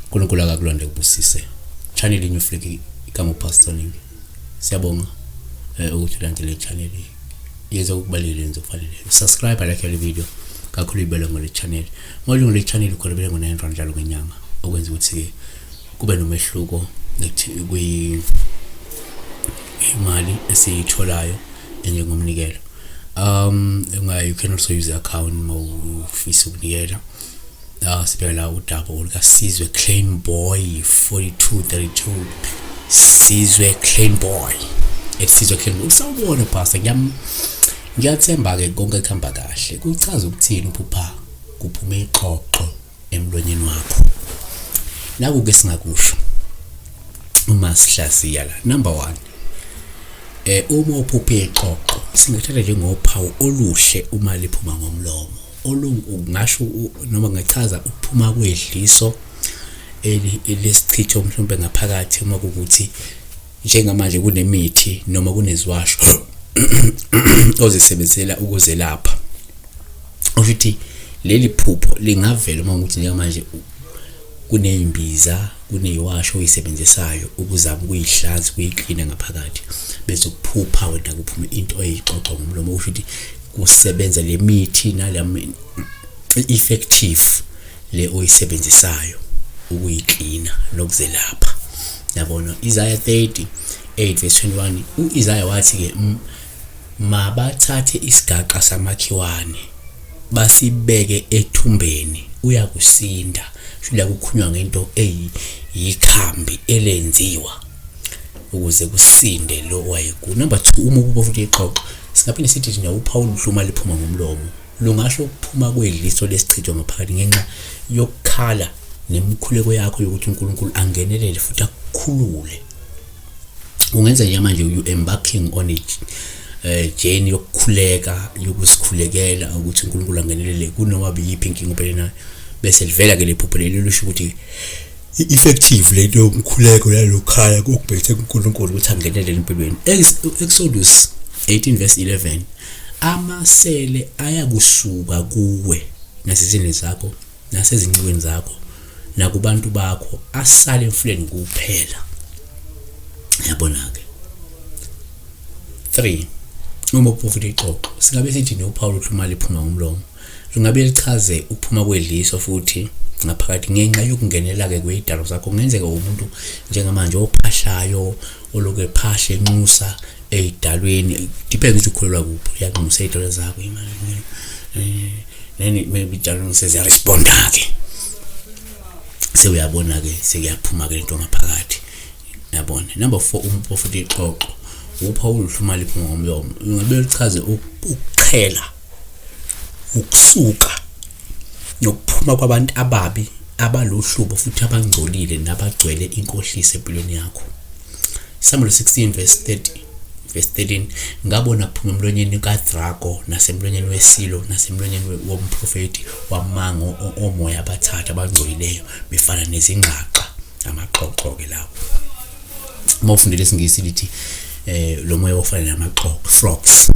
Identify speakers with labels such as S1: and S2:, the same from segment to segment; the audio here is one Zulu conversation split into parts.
S1: uNkulunkulu akakulonde kubusise. Channel inyu Fleki igama uPastor Ningi. Siyabonga ukuthi landele channel yenza ukubalile yenza kufanele. Subscribe like le video kakhulu ibele ngole channel. Ngolungu le channel ukhulubele ngo9 njalo ngenyanga okwenza ukuthi kube nomehluko kwi imali esiyitholayo njengomnikelo. You can also use the account mawufisa ukunikela. Sibhekela udaba olika Sizwe Clean Boy 4232 Sizwe Clean Boy Sizwe Clean Boy. Usawubona pastor, ngiyathemba ke konke kuhamba kahle. Kuchaza ukuthini uphupha kuphuma ixoxo emlonyeni wakho. Naku ke singakusho uma sihlaziya la. Number 1, uma uphupha ixoxo singathatha njengophawu oluhle uma liphuma ngomlomo. Ngasho noma ngachaza ukuphuma kwedliso elesichitho mhlawumbe ngaphakathi uma ukuthi njengamanje kunemithi noma kuneziwasho ozisebenzela ukuzelapha. Ukuthi leli phupho lingavela uma ukuthi njengamanje kuneyimbiza kuneyiwasho oyisebenzisayo ukuzama ukuyihlanza kuyiklina ngaphakathi bese ukuphupha wena kuphuma into eyixoxo ngomlomo. Ukuthi kusebenza le mithi nalami effective le oyisebenzisayo ukuyiklina nokuzelapha. Yabona Isaiah 38:21 uIsaiah wathi ke mabathathe isigaqa samakhiwane basibeke ethumbeni uyakusinda. Shula kukhunywa ngento eyikhambi elenziwa ukuze kusinde lo wayeku. Number 2, uma uphupha futhi ixoxo singaphinde sithi nje uphawu hluma liphuma ngomlomo lungasho ukuphuma kwedliso lesichitho ngaphakathi ngenxa yokukhala nemkhuleko yakho yokuthi uNkulunkulu angenelele futhi akukhulule. Ungenza nje manje you embarking on a journey yokukhuleka yokusikhulekela ukuthi uNkulunkulu angenelele kunoma biyiphi inkinga ubhekana bese livela ke lephupho leli lusho ukuthi effective lento yomkhuleko lalokhala kokubhethe uNkulunkulu ukuthi angenelele empilweni. Exodus 18:11 amasele ayakusuka kuwe nasezindlini zakho nasezincikweni zakho nakubantu bakho asale emfuleni kuphela. Yabona ke 3, uma uphupha ixoxo singabe sithi neuphawu hluma liphuma ngomlomo lungabe lichaze ukuphuma kwedliso futhi ngaphakathi ngenxa yokungenela ke kwezidalo zakho. Kungenzeka umuntu njengamanje ophahlayo oloke phahla enxusa eyidalweni depends ukuthi ukholelwa kuphi yanxusa ezidalo zakho imali maybe idalo seze responda ke sewuyabona ke sekuyaphuma ke into ngaphakathi. Yabona. Number 4, umuntu futhi ixoxo uphawu hluma liphuma ngomlomo ungabe lichaze ukuchela ukusuka nokuphuma kwabantu ababi abalohlubo futhi abangcolile nabagcwele inkohlisa empilweni yakho. Samuel 16:13 ngabona kuphuma emlonyeni kaDrago nasemlonyeni weSilo nasemlonyeni womprofeti wamango omoya abathatha abangcolileyo befana nezingqaqa amaqoqo ke lawo. Mawufundile isingisi lithi lo moya ofana namaqoqo frogs.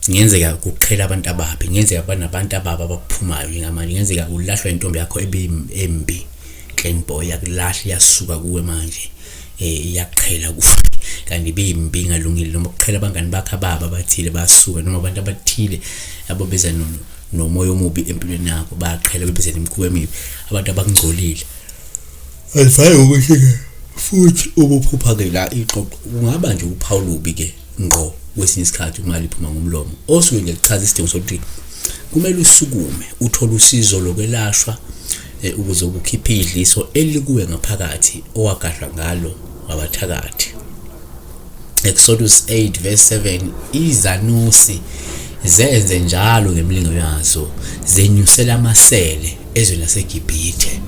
S1: Ngenzeka ukuqhela abantu ababi, ngenzeka banabantu ababa abaphumayo ngamanje, ngenzeka ulahlwa intombi yakho embi clean boy yakulahla yasuka kuwe manje iyaqhela kufa kanti bimbi ngalungile noma ukuqhela abangani bakhe ababa bathile basuka noma abantu abathile abobeza nomoya omubi empilweni yakho baqhela bebeze nemikhuba emibi abantu abangcolile. Alifaya ukuthi futhi ubuphupha ke la ixoxo ungaba nje uphawu lubi ke ngqo kwesinye isikhathi uma liphuma ngomlomo osuke ngekuchaza isidingo sokuthi kumele usukume uthole usizo lokwelashwa ukuze ukukhipha idliso elikuwe ngaphakathi owagahlwa ngalo wabathakathi. Exodus 8:7 izanusi zenze njalo ngemlingo yazo zenyusela amasele ezweni laseGibhithe.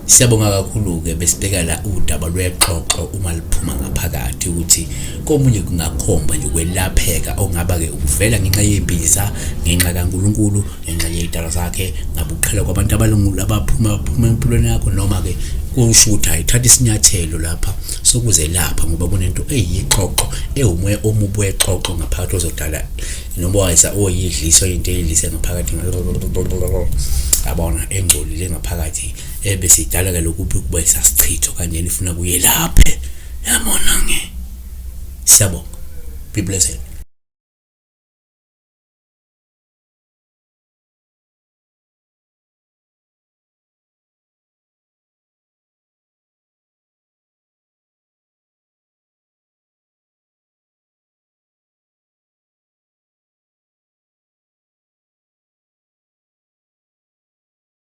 S1: Siyabonga kakhulu ke besibheka la udaba lwexoxo uma liphuma ngaphakathi ukuthi komunye kungakhomba nje ukwelapheka ongaba ke ukuvela ngenxa yembiza ngenxa kaNkulunkulu ngenxa yezidalo zakhe ngabuqhela kwabantu abalungulu abaphuma empilweni yakho noma ke kusho ukuthi ayithatha isinyathelo lapha sokuzelapha ngoba kunento eyixoxo ewumoya omubi wexoxo ngaphakathi ozodala noma wayisa oyidliso into eyidlise ngaphakathi yabona engcolile ngaphakathi bese idala ke lokubi kuba isasichitho kanje nifuna kuyelaphe yabona siyabonga be blessed.